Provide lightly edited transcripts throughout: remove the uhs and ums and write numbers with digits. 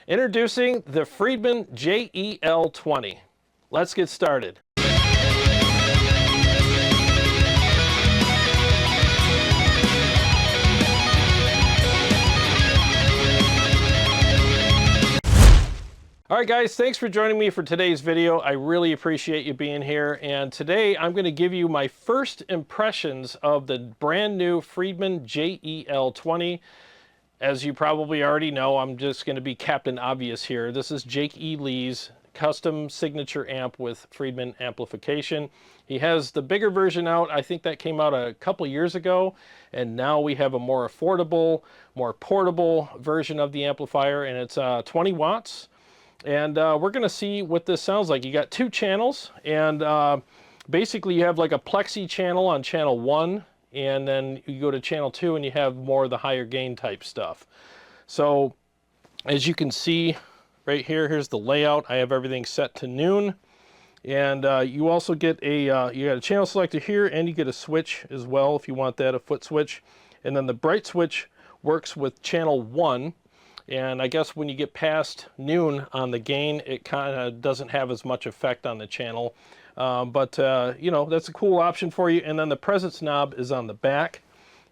Introducing the Friedman JEL 20. Let's get started. All right guys, thanks for joining me for today's video. I really appreciate you being here, and today I'm going to give you my first impressions of the brand new Friedman JEL 20. As you probably already know, I'm just going to be Captain Obvious here. This is Jake E. Lee's custom signature amp with Friedman amplification. He has the bigger version out. I think that came out a couple years ago, and now we have a more affordable, more portable version of the amplifier, and it's 20 watts. And we're going to see what this sounds like. You got two channels, and basically you have like a plexi channel on channel 1, and then you go to channel 2 and you have more of the higher gain type stuff. So as you can see right here, here's the layout. I have everything set to noon, and you also get a you got a channel selector here, and you get a switch as well if you want that, a foot switch. And then the bright switch works with channel 1. And I guess when you get past noon on the gain, it kind of doesn't have as much effect on the channel. But you know, that's a cool option for you. And then the presence knob is on the back.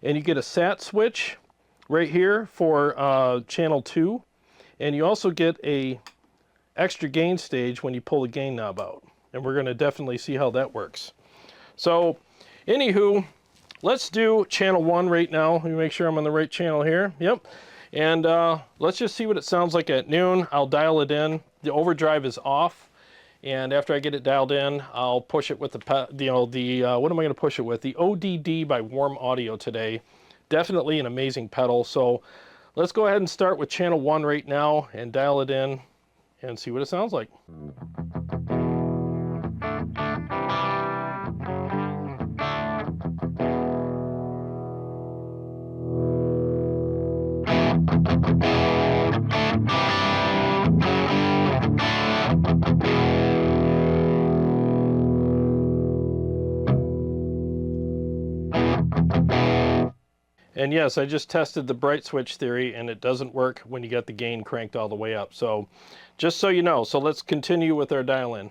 And you get a SAT switch right here for channel 2. And you also get a extra gain stage when you pull the gain knob out. And we're going to definitely see how that works. So, anywho, let's do channel 1 right now. Let me make sure I'm on the right channel here. Yep. And let's just see what it sounds like at noon. I'll dial it in. The overdrive is off, and after I get it dialed in, I'll push it with the what am I going to push it with? The ODD by Warm Audio today. Definitely an amazing pedal. So let's go ahead and start with channel 1 right now and dial it in and see what it sounds like. And yes, I just tested the bright switch theory, and it doesn't work when you got the gain cranked all the way up. So just so you know, so let's continue with our dial in.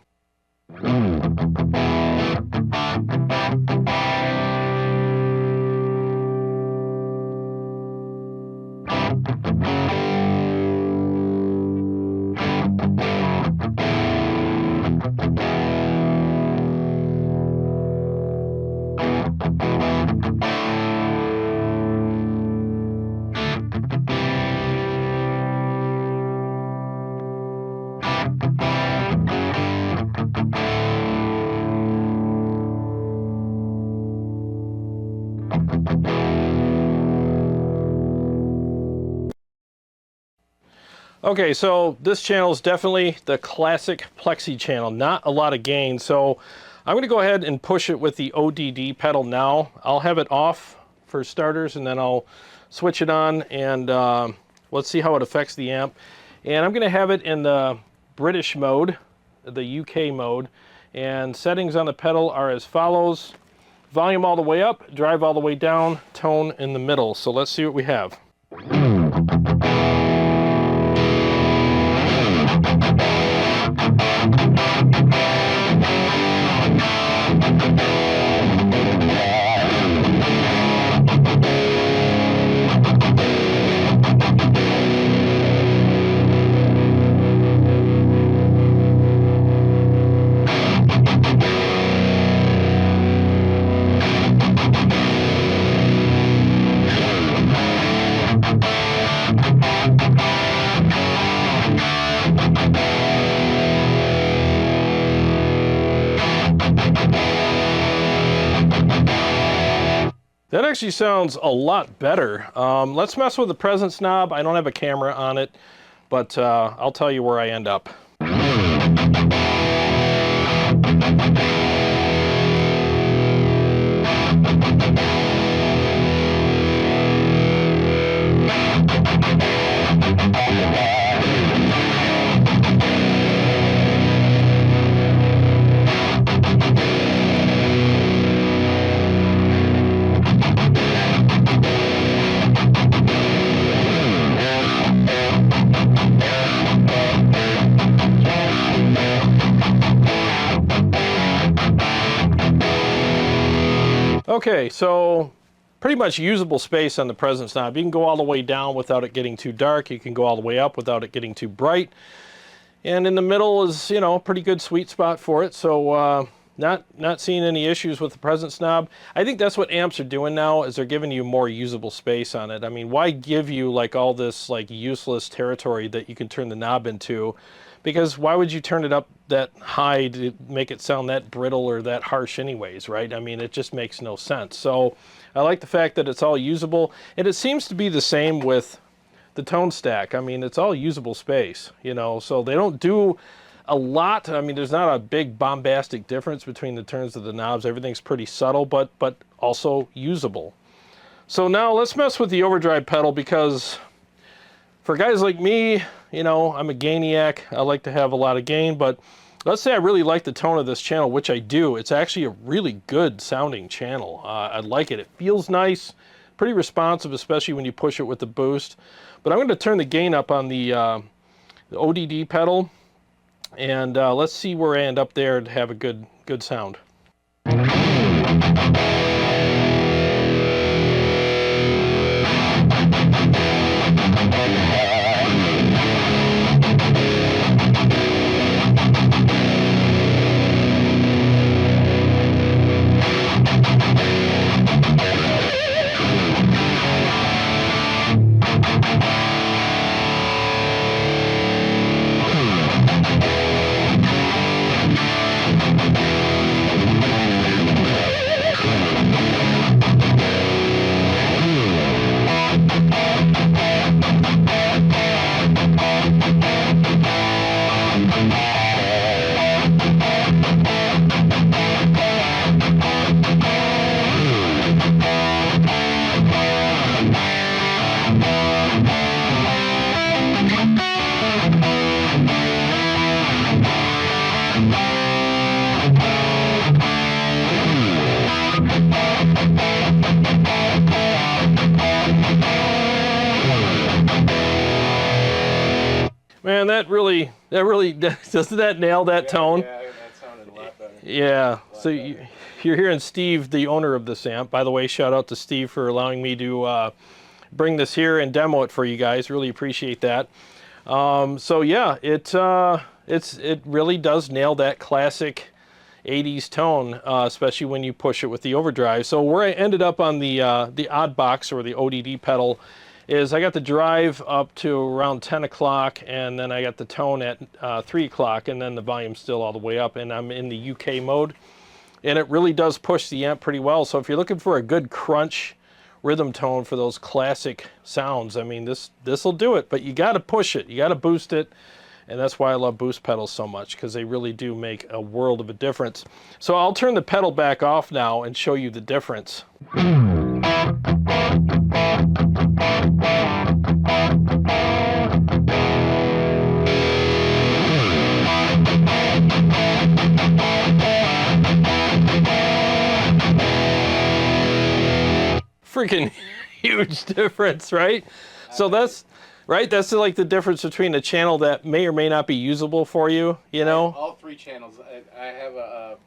Okay, so this channel is definitely the classic plexi channel, not a lot of gain. So I'm going to go ahead and push it with the ODD pedal now. I'll have it off for starters, and then I'll switch it on, and let's see how it affects the amp. And I'm going to have it in the British mode, the UK mode, and settings on the pedal are as follows. Volume all the way up, drive all the way down, tone in the middle. So let's see what we have. That actually sounds a lot better. Let's mess with the presence knob. I don't have a camera on it, but I'll tell you where I end up. Okay, so pretty much usable space on the presence knob. You can go all the way down without it getting too dark. You can go all the way up without it getting too bright. And in the middle is, you know, a pretty good sweet spot for it. So not seeing any issues with the presence knob. I think that's what amps are doing now, is they're giving you more usable space on it. I mean, why give you like all this like useless territory that you can turn the knob into? Because why would you turn it up that high to make it sound that brittle or that harsh anyways, right? I mean, it just makes no sense. So I like the fact that it's all usable. And it seems to be the same with the tone stack. I mean, it's all usable space, you know, so they don't do a lot. I mean, there's not a big bombastic difference between the turns of the knobs. Everything's pretty subtle, but also usable. So now let's mess with the overdrive pedal, because for guys like me, you know, I'm a gainiac. I like to have a lot of gain, but let's say I really like the tone of this channel, which I do. It's actually a really good sounding channel. I like it. It feels nice, pretty responsive, especially when you push it with the boost. But I'm going to turn the gain up on the ODD pedal, and let's see where I end up there to have a good sound. Man, that really, doesn't that nail that tone? Yeah, that sounded a lot better. Yeah, so you're hearing Steve, the owner of this amp. By the way, shout out to Steve for allowing me to bring this here and demo it for you guys. Really appreciate that. So yeah, it really does nail that classic 80s tone, especially when you push it with the overdrive. So where I ended up on the odd box or the ODD pedal is I got the drive up to around 10 o'clock, and then I got the tone at 3 o'clock, and then the volume's still all the way up, and I'm in the UK mode. And it really does push the amp pretty well. So if you're looking for a good crunch rhythm tone for those classic sounds, I mean, this will do it, but you got to push it. You got to boost it. And that's why I love boost pedals so much, because they really do make a world of a difference. So I'll turn the pedal back off now and show you the difference. Freaking huge difference, right? So that's right. That's like the difference between a channel that may or may not be usable for you. You know, all three channels. I have a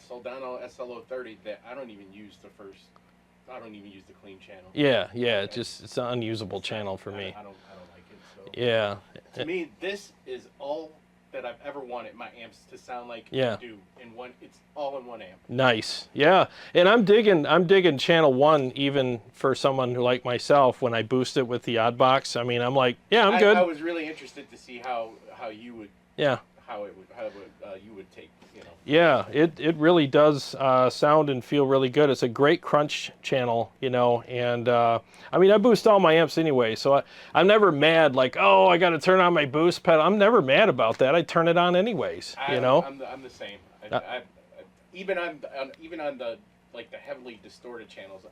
Soldano SLO30 that I don't even use the first. I don't even use the clean channel. Yeah, it's an unusable channel for me. I don't like it. So yeah. To me, this is all that I've ever wanted my amps to sound like. Yeah. Do in one. It's all in one amp. Nice. Yeah. And I'm digging channel 1 even for someone who like myself when I boost it with the odd box. I mean, I'm like, yeah, I'm good. I was really interested to see how you would. Yeah. How you would take. You know. Yeah, it really does sound and feel really good. It's a great crunch channel, you know, and I mean, I boost all my amps anyway, so I'm never mad like, oh, I got to turn on my boost pedal. I'm never mad about that. I turn it on anyways, you know. I'm the same. Even on the like the heavily distorted channels,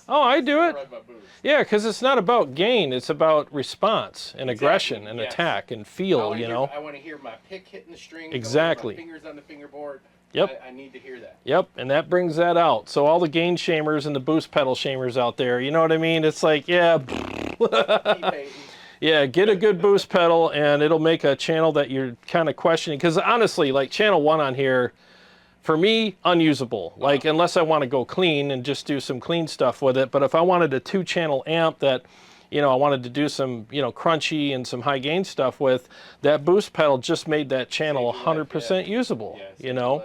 I do it. Run my boost. Yeah, because it's not about gain. It's about response and aggression and attack and feel, you know. I want to hear my pick hitting the string. Exactly. My fingers on the fingerboard. Yep. I need to hear that. Yep, and that brings that out. So all the gain shamers and the boost pedal shamers out there, you know what I mean? It's like, yeah. Yeah, get a good boost pedal and it'll make a channel that you're kind of questioning. Because honestly, like channel 1 on here, For me, unusable. Like, unless I want to go clean and just do some clean stuff with it. But if I wanted a 2-channel amp that, you know, I wanted to do some, you know, crunchy and some high gain stuff with, that boost pedal just made that channel 100% usable, you know.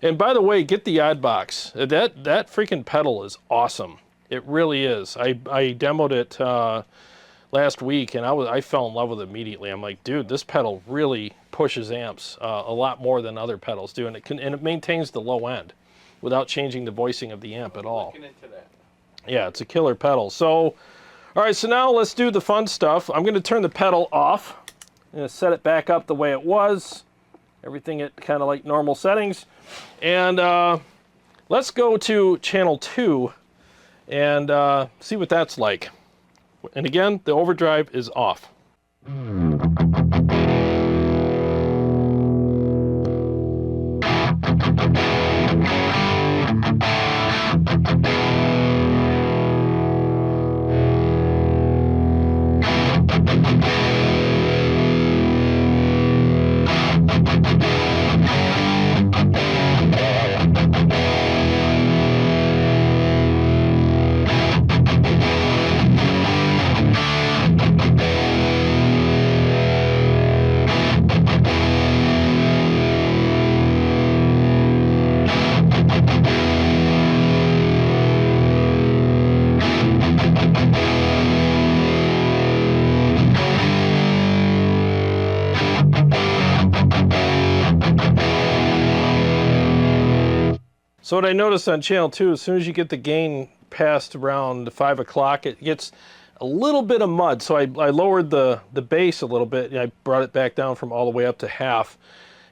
And by the way, get the odd box. That freaking pedal is awesome. It really is. I demoed it last week, and I fell in love with it immediately. I'm like, dude, this pedal really pushes amps a lot more than other pedals do, and it maintains the low end without changing the voicing of the amp at all. Looking into that. Yeah, it's a killer pedal. So, all right, so now let's do the fun stuff. I'm going to turn the pedal off. I'm going to set it back up the way it was. Everything at kind of like normal settings. And let's go to channel 2 and see what that's like. And again, the overdrive is off. So what I noticed on channel 2, as soon as you get the gain past around 5 o'clock, it gets a little bit of mud. So I lowered the bass a little bit, and I brought it back down from all the way up to half.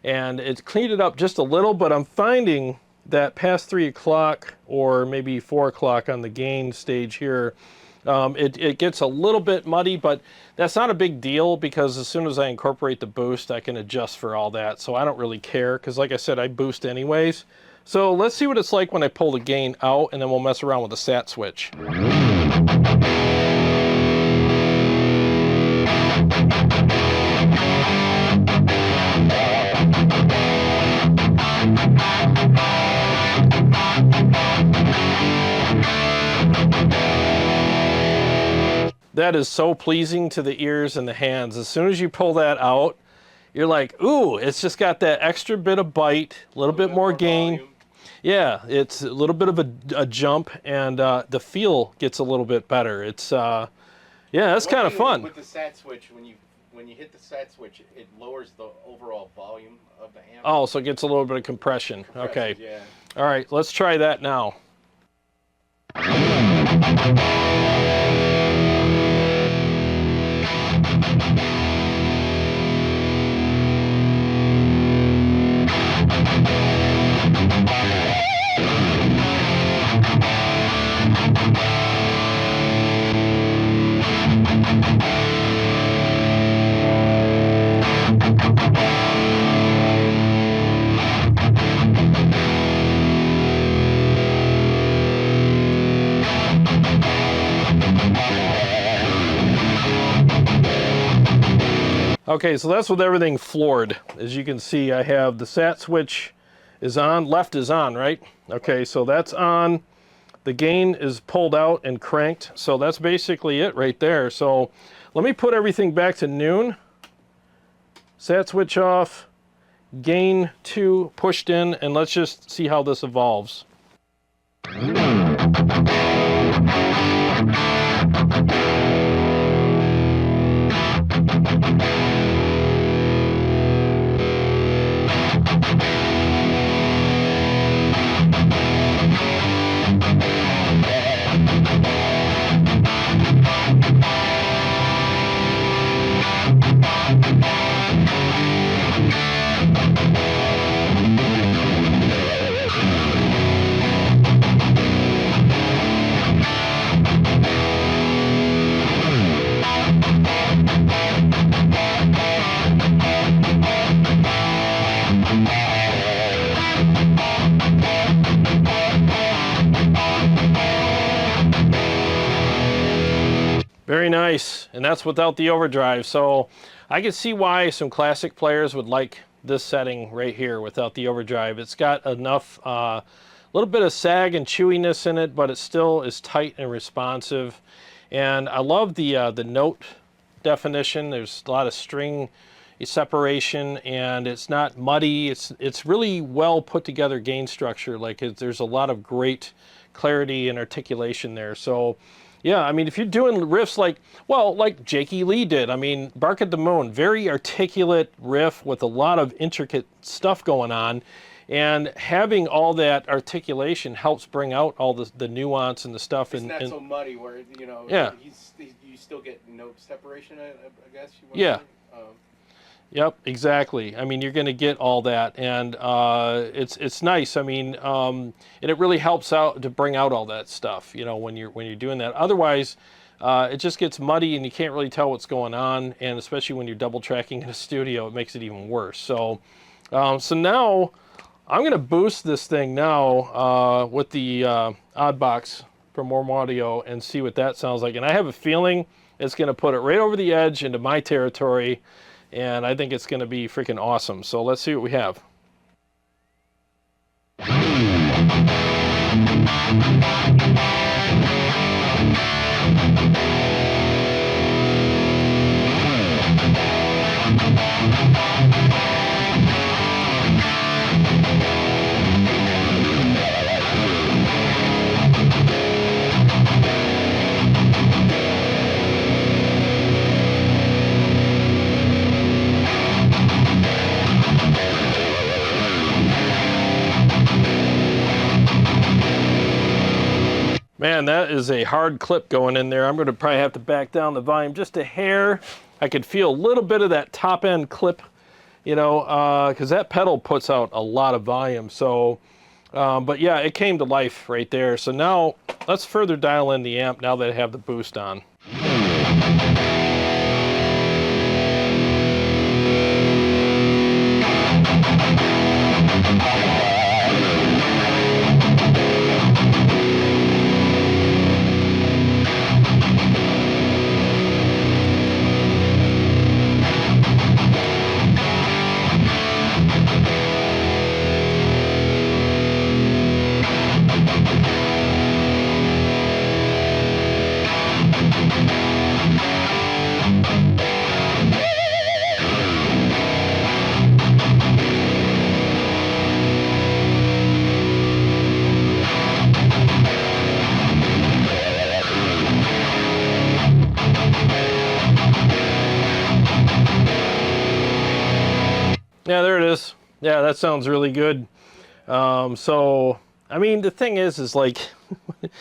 And it cleaned it up just a little, but I'm finding that past 3 o'clock or maybe 4 o'clock on the gain stage here, it gets a little bit muddy, but that's not a big deal because as soon as I incorporate the boost, I can adjust for all that. So I don't really care because, like I said, I boost anyways. So let's see what it's like when I pull the gain out, and then we'll mess around with the sat switch. That is so pleasing to the ears and the hands. As soon as you pull that out, you're like, ooh, it's just got that extra bit of bite, a little bit more gain. Volume. Yeah, it's a little bit of a jump, and the feel gets a little bit better. It's yeah, that's kind of fun. With the sat switch, when you hit the sat switch, it lowers the overall volume of the amp. Oh, so it gets a little bit of compression. Okay. Yeah. All right, let's try that now. Okay, so that's with everything floored. As you can see, I have the sat switch is on, left is on, right? Okay, so that's on. The gain is pulled out and cranked. So that's basically it right there. So let me put everything back to noon. Sat switch off, gain 2 pushed in, and let's just see how this evolves. Very nice, and that's without the overdrive. So I can see why some classic players would like this setting right here without the overdrive. It's got enough, a little bit of sag and chewiness in it, but it still is tight and responsive. And I love the note definition. There's a lot of string separation, and it's not muddy. It's really well put together gain structure. Like there's a lot of great clarity and articulation there. So yeah, I mean, if you're doing riffs like Jakey Lee did, I mean, Bark at the Moon, very articulate riff with a lot of intricate stuff going on, and having all that articulation helps bring out all the nuance and the stuff. It's not so muddy where, you know, yeah, you still get note separation, I guess. Yeah. Yep, exactly. I mean, you're going to get all that, and it's nice. I mean, and it really helps out to bring out all that stuff, you know, when you're doing that. Otherwise, it just gets muddy, and you can't really tell what's going on. And especially when you're double tracking in a studio, it makes it even worse. So, so now I'm going to boost this thing now with the odd box from Warm Audio and see what that sounds like. And I have a feeling it's going to put it right over the edge into my territory. And I think it's going to be freaking awesome. So let's see what we have. Man, that is a hard clip going in there. I'm going to probably have to back down the volume just a hair. I could feel a little bit of that top end clip, you know, because that pedal puts out a lot of volume. So, but yeah, it came to life right there. So now let's further dial in the amp now that I have the boost on. Yeah, there it is. Yeah, that sounds really good. So, I mean, the thing is like, you're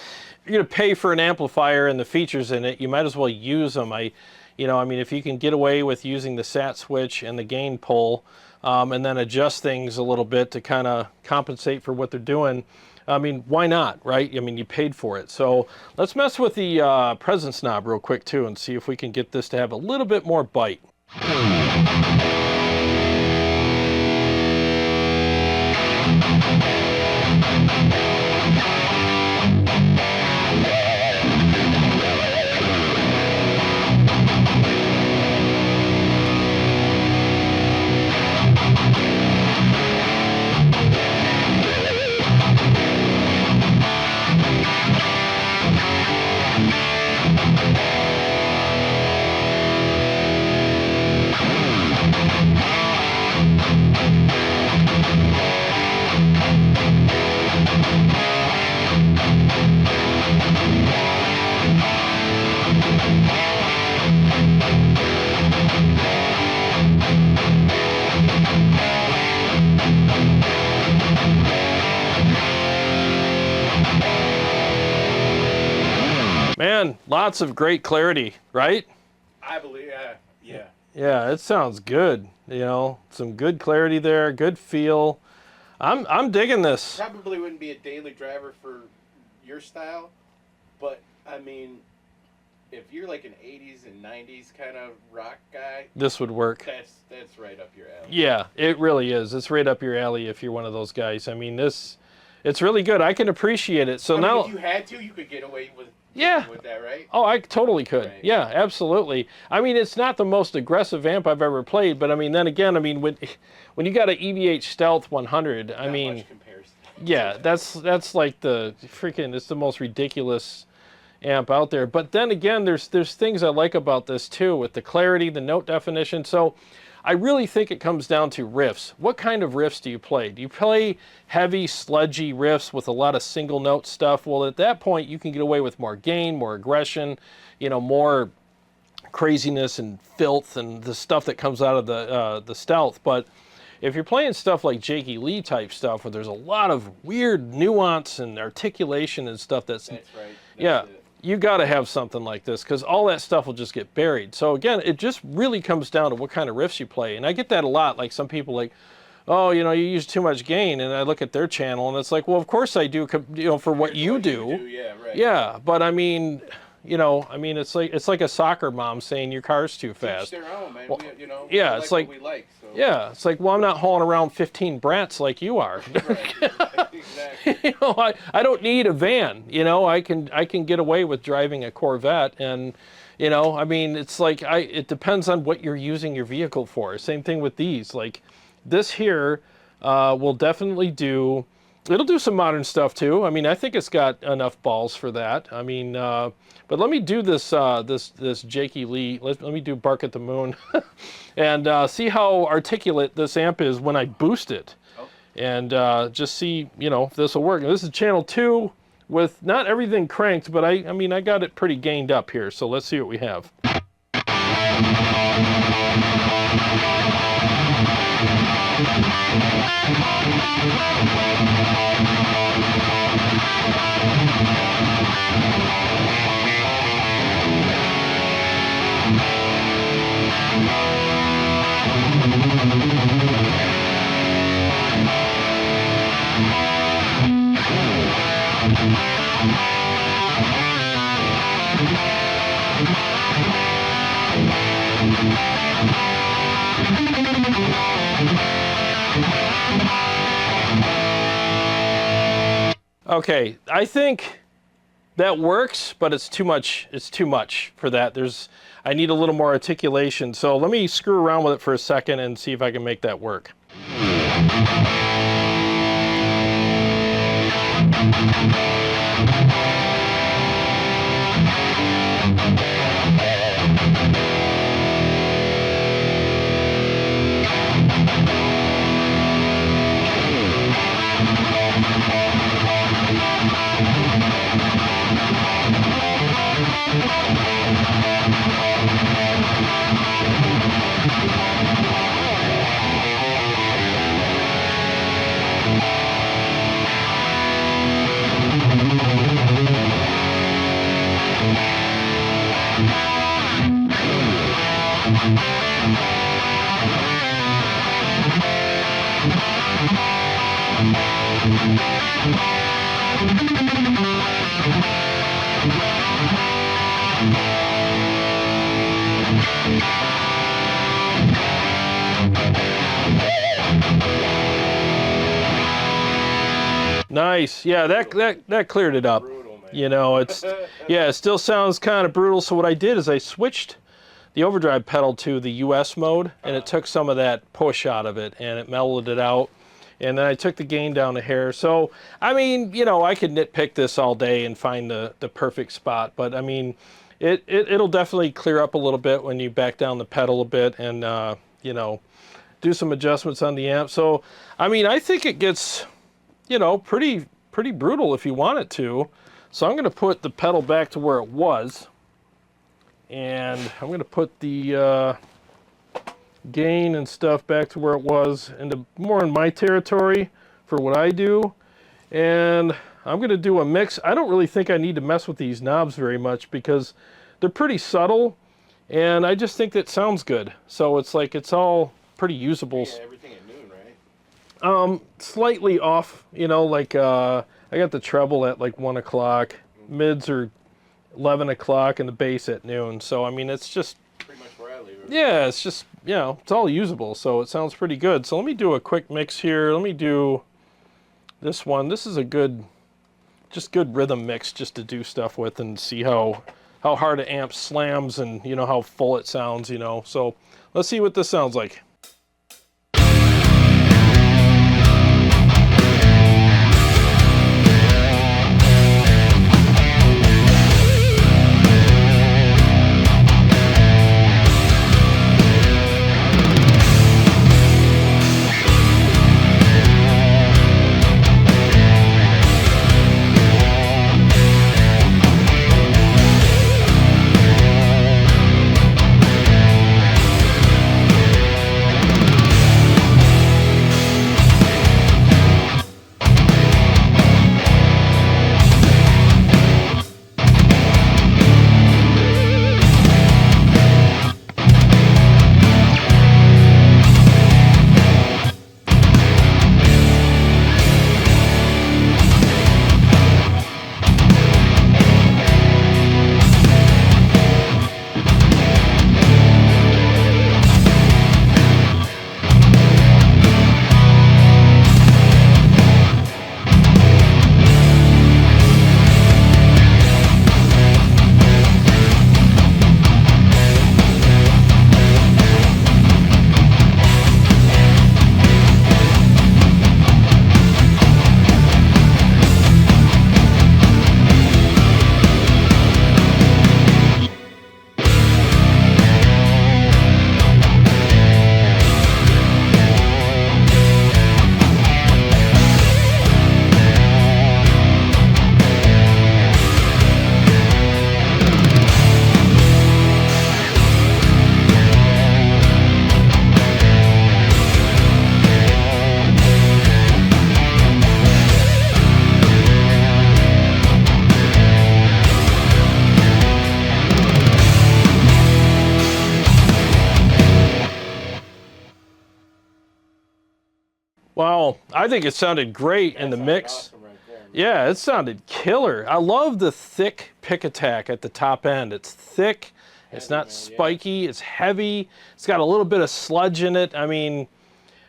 going to pay for an amplifier and the features in it, you might as well use them. I mean, if you can get away with using the sat switch and the gain pull, and then adjust things a little bit to kind of compensate for what they're doing, I mean, why not, right? I mean, you paid for it. So let's mess with the presence knob real quick too and see if we can get this to have a little bit more bite. Man, lots of great clarity, right? I believe, yeah. Yeah, it sounds good. You know, some good clarity there, good feel. I'm digging this. Probably wouldn't be a daily driver for your style, but I mean, if you're like an 80s and 90s kind of rock guy, this would work. That's right up your alley. Yeah, it really is. It's right up your alley if you're one of those guys. I mean, it's really good. I can appreciate it. So I mean, now, if you had to, you could get away with Yeah. With that, right? Oh, I totally could. Right. Yeah, absolutely. I mean, it's not the most aggressive amp I've ever played, but I mean, then again, I mean, when you got an EVH Stealth 100, I Not mean, much comparison. yeah, that's like the freaking, it's the most ridiculous amp out there. But then again, there's things I like about this too, with the clarity, the note definition. So I really think it comes down to riffs. What kind of riffs do you play? Do you play heavy, sludgy riffs with a lot of single note stuff? Well, at that point, you can get away with more gain, more aggression, you know, more craziness and filth and the stuff that comes out of the Stealth. But if you're playing stuff like Jakey Lee type stuff, where there's a lot of weird nuance and articulation and stuff, that's right. yeah, you got to have something like this, because all that stuff will just get buried. So again, it just really comes down to what kind of riffs you play. And I get that a lot. Like some people like, oh, you know, you use too much gain. And I look at their channel and it's like, well, of course I do, you know, for what you do. Yeah, right. Yeah, but I mean, you know, I mean, it's like a soccer mom saying your car's too fast. Teach their own, man. Well, you know, yeah, we it's like like, what we like. So. yeah, it's like, well, I'm not hauling around 15 brats like you are. Exactly. You know, I don't need a van. You know, I can get away with driving a Corvette, and you know, I mean, it's like it depends on what you're using your vehicle for. Same thing with these. Like this here will definitely do. It'll do some modern stuff too. I mean, I think it's got enough balls for that. I mean, but let me do this this Jakey Lee. Let me do Bark at the Moon, and see how articulate this amp is when I boost it, and just see, you know, if this will work. And this is channel 2 with not everything cranked, but I mean, I got it pretty gained up here. So let's see what we have. Okay, I think that works, but it's too much. It's too much for that. I need a little more articulation. So let me screw around with it for a second and see if I can make that work. Nice. Yeah, that cleared it up. Brutal, man. You know, it's yeah, it still sounds kind of brutal. So what I did is I switched the overdrive pedal to the US mode, and it took some of that push out of it, and it mellowed it out. And then I took the gain down a hair. So, I mean, you know, I could nitpick this all day and find the perfect spot. But, I mean, it'll definitely clear up a little bit when you back down the pedal a bit and, you know, do some adjustments on the amp. So, I mean, I think it gets, you know, pretty brutal if you want it to. So I'm going to put the pedal back to where it was. And I'm going to put the gain and stuff back to where it was, into more in my territory for what I do. And I'm going to do a mix. I don't really think I need to mess with these knobs very much because they're pretty subtle, and I just think that sounds good. So it's like it's all pretty usable. Yeah, everything at noon, right? Slightly off, you know, like I got the treble at like 1 o'clock, mids are 11 o'clock, and the bass at noon. So I mean, it's just Pretty much where I leave it. yeah, it's just, you know, it's all usable, so it sounds pretty good. So let me do a quick mix here. Let me do this one. This is a good just good rhythm mix just to do stuff with and see how hard an amp slams and, you know, how full it sounds, you know. So let's see what this sounds like. Wow, I think it sounded great in the mix. Awesome right there. Yeah, it sounded killer. I love the thick pick attack at the top end. It's thick, it's not spiky, it's heavy, it's got a little bit of sludge in it. I mean,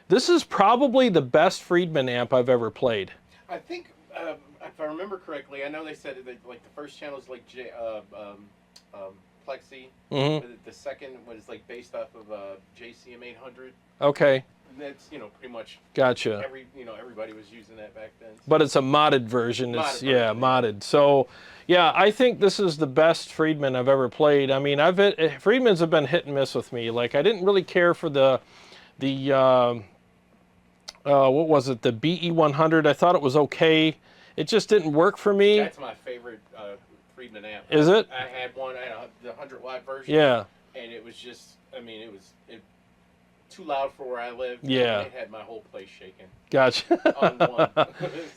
this is probably the best Friedman amp I've ever played. I think, if I remember correctly, I know they said that like the first channel is like Plexi. The second was like based off of JCM 800. Okay. That's, you know, pretty much. Gotcha. Everybody was using that back then. So. But it's a modded version. Yeah, modded. So, yeah, I think this is the best Friedman I've ever played. I mean, Friedmans have been hit and miss with me. Like, I didn't really care for the what was it? The BE100. I thought it was okay. It just didn't work for me. That's my favorite Friedman amp. Is it? I had one. I had the 100-watt version. Yeah. And it was just, I mean, it was too loud for where I lived. Yeah. It had my whole place shaking. Gotcha. On one.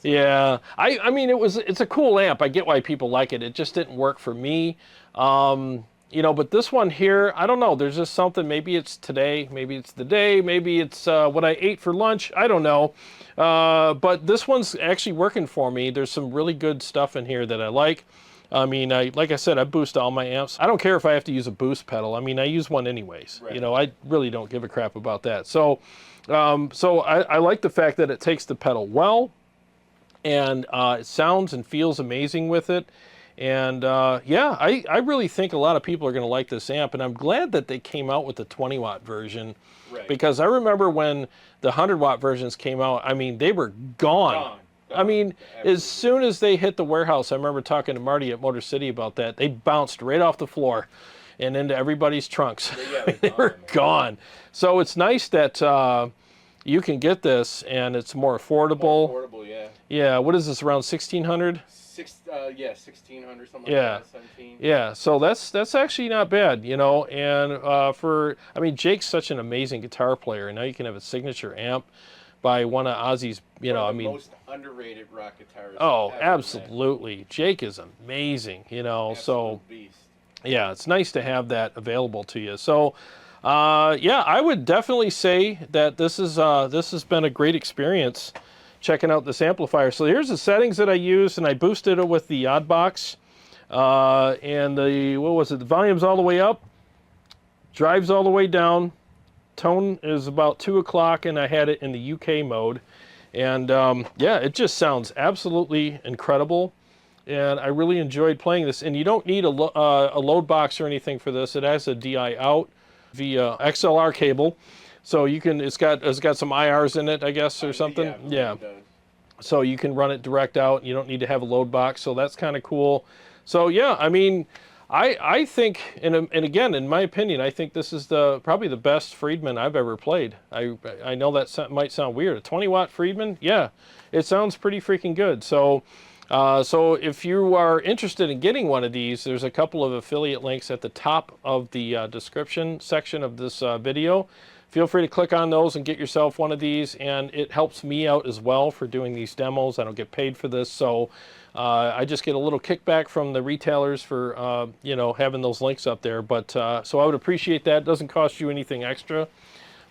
Yeah. I mean, it's a cool amp. I get why people like it. It just didn't work for me. You know, but this one here, I don't know. There's just something. Maybe it's today. Maybe it's the day. Maybe it's what I ate for lunch. I don't know. But this one's actually working for me. There's some really good stuff in here that I like. I mean, like I said, I boost all my amps. I don't care if I have to use a boost pedal. I mean, I use one anyways. Right. You know, I really don't give a crap about that. So, I like the fact that it takes the pedal well, and it sounds and feels amazing with it. And yeah, I really think a lot of people are going to like this amp, and I'm glad that they came out with the 20-watt version. Right. Because I remember when the 100-watt versions came out, I mean, they were gone. I mean, absolutely. As soon as they hit the warehouse, I remember talking to Marty at Motor City about that. They bounced right off the floor and into everybody's trunks. Yeah, they were gone. So it's nice that you can get this, and it's more affordable. More affordable, yeah. Yeah, what is this, around 1,600? Yeah, 1,600, something like that, 17. Yeah, so that's actually not bad, you know. And I mean, Jake's such an amazing guitar player, and now you can have a signature amp by one of Ozzy's, you know, I mean, most underrated rock guitarists. Oh, absolutely. Jake is amazing, you know. Absolute beast. Yeah, it's nice to have that available to you. So, yeah, I would definitely say that this has been a great experience checking out this amplifier. So here's the settings that I used, and I boosted it with the Oddbox, and the the volume's all the way up, drive's all the way down. Tone is about 2 o'clock, and I had it in the UK mode. And yeah, it just sounds absolutely incredible. and I really enjoyed playing this. And you don't need a load box or anything for this. It has a DI out via XLR cable, so you can. It's got some IRs in it, I guess, or something. Yeah. Yeah. It does. So you can run it direct out. You don't need to have a load box. So that's kind of cool. So yeah, I mean, I think, and again, in my opinion, I think this is probably the best Friedman I've ever played. I know that might sound weird. A 20-watt Friedman, yeah, it sounds pretty freaking good. So so if you are interested in getting one of these, there's a couple of affiliate links at the top of the description section of this video. Feel free to click on those and get yourself one of these, and it helps me out as well for doing these demos. I don't get paid for this, so I just get a little kickback from the retailers for you know, having those links up there. But so I would appreciate that. It doesn't cost you anything extra.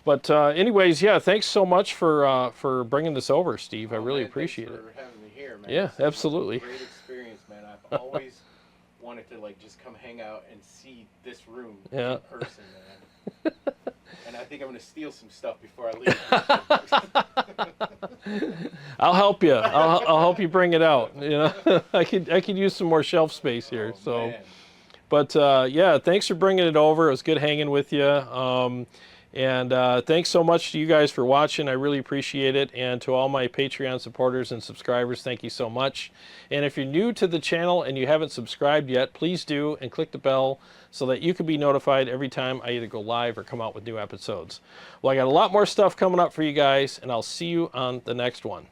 But anyways, yeah, thanks so much for bringing this over, Steve. I really appreciate it. Thanks for having me here, man. Yeah, absolutely. Great experience, man. I've always wanted to like just come hang out and see this room in person, man. And I think I'm gonna steal some stuff before I leave. I'll help you. I'll help you bring it out. You know, I could use some more shelf space here. So, man. But yeah, thanks for bringing it over. It was good hanging with you. And thanks so much to you guys for watching. I really appreciate it. And to all my Patreon supporters and subscribers, thank you so much. And if you're new to the channel and you haven't subscribed yet, please do, and click the bell so that you can be notified every time I either go live or come out with new episodes. Well, I got a lot more stuff coming up for you guys, and I'll see you on the next one.